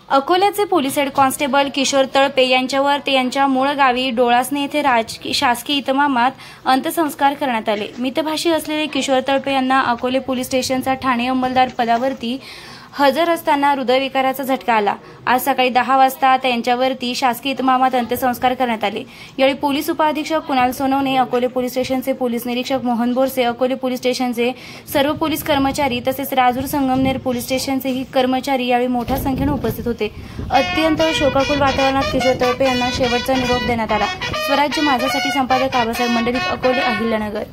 अकोल्याचे police head constable Kishor Talpe यांच्यावर त्यांच्या मूळ गावी डोळासने येथे शासकीय इतमामात अंत्यसंस्कार करण्यात आले। मितभाषी असलेले किशोर तळपे यांना अकोले पोलीस स्टेशनचा ठाणे अंमलदार पदावरती हजर असताना हृदयविकाराचा झटका आला। आज सकाळी 10 वाजता त्यांच्यावरती शासकीय इतमामात अंत्यसंस्कार करण्यात आले। यावेळी पोलीस उपअधीक्षक कुणाल सोनवणे, अकोले पोलीस स्टेशनचे पोलीस निरीक्षक मोहन बोरसे, अकोले पोलीस स्टेशनचे सर्व पोलीस कर्मचारी तसेच राजूर संगमनेर पोलीस स्टेशनचेही कर्मचारी यावेळी मोठ्या संख्येने उपस्थित होते। अत्यंत शोकाकुल वातावरणात किशोर तळपे यांना शेवटचा निरोप देण्यात आला। स्वराज्य माझ्यासाठी संपादक आबासाहेब मंडलिक, अकोले, अहिल्यानगर।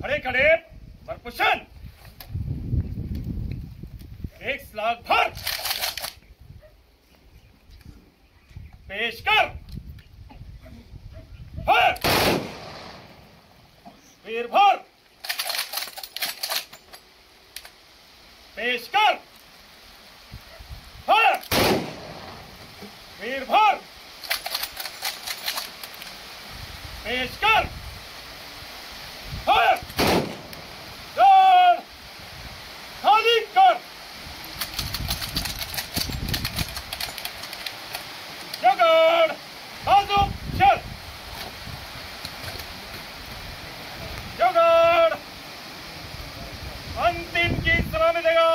खड़े खड़े बरपुशन 1 लाख भर पेश कर भर वीर भर पेश कर भर वीर भर पेश कर भर खाली कर जगड़ बाजू चल जगड़ अंतिम की सलामी देगा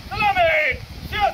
सलामी चल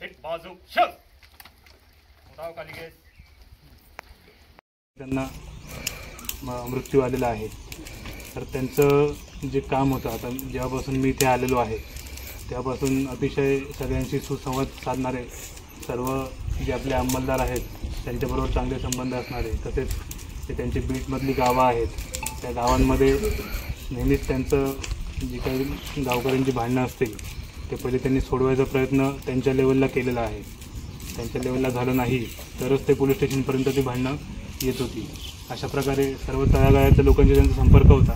एक बाजू चल उठाव खाली घे। त्यांना मृत्यू आलेला आहे। तर त्यांचं जे काम होतं, आता जेव्हापासून मी इथे आलेलो आहे तेव्हापासून अतिशय सगळ्यांशी सुसंवाद साधणारे, सर्व जे आपले अंमलदार आहेत त्यांच्याबरोबर चांगले संबंध असणारे, तसेच ते त्यांची बीटमधली गावं आहेत त्या गावांमध्ये नेहमीच त्यांचं जे काही गावकऱ्यांची भांडणं असतील ते पहिले त्यांनी सोडवायचा प्रयत्न त्यांच्या लेवलला केलेला आहे। त्यांच्या लेवलला झालं नाही तरच ते पोलीस स्टेशनपर्यंत ती भांडणं येत होती। अशा प्रकारे सर्व तळागाळातल्या लोकांशी त्यांचा संपर्क होता।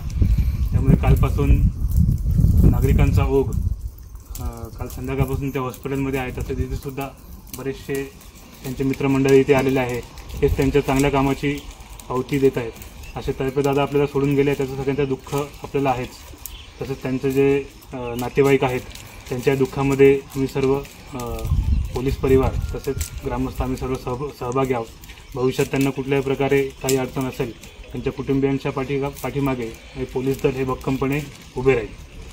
त्यामुळे कालपासून नागरिकांचा ओघ काल संध्याकाळपासून त्या हॉस्पिटलमध्ये आहे, तसे तिथेसुद्धा बरेचसे त्यांचे मित्रमंडळी इथे आलेले आहे। हेच त्यांच्या चांगल्या कामाची पावती देत आहेत. असे तळपेदादा आपल्याला सोडून गेले, त्याचं सगळ्यांचं दुःख आपल्याला आहेच. तसंच त्यांचे जे नातेवाईक आहेत त्यांच्या दुःखामध्ये आम्ही सर्व पोलीस परिवार तसेच ग्रामस्थ आम्ही सर्व सहभागी आहोत. भविष्यात त्यांना कुठल्याही प्रकारे काही अडचण असेल त्यांच्या कुटुंबियांच्या पाठीमागे पोलीस दल हे भक्कमपणे उभे राहील.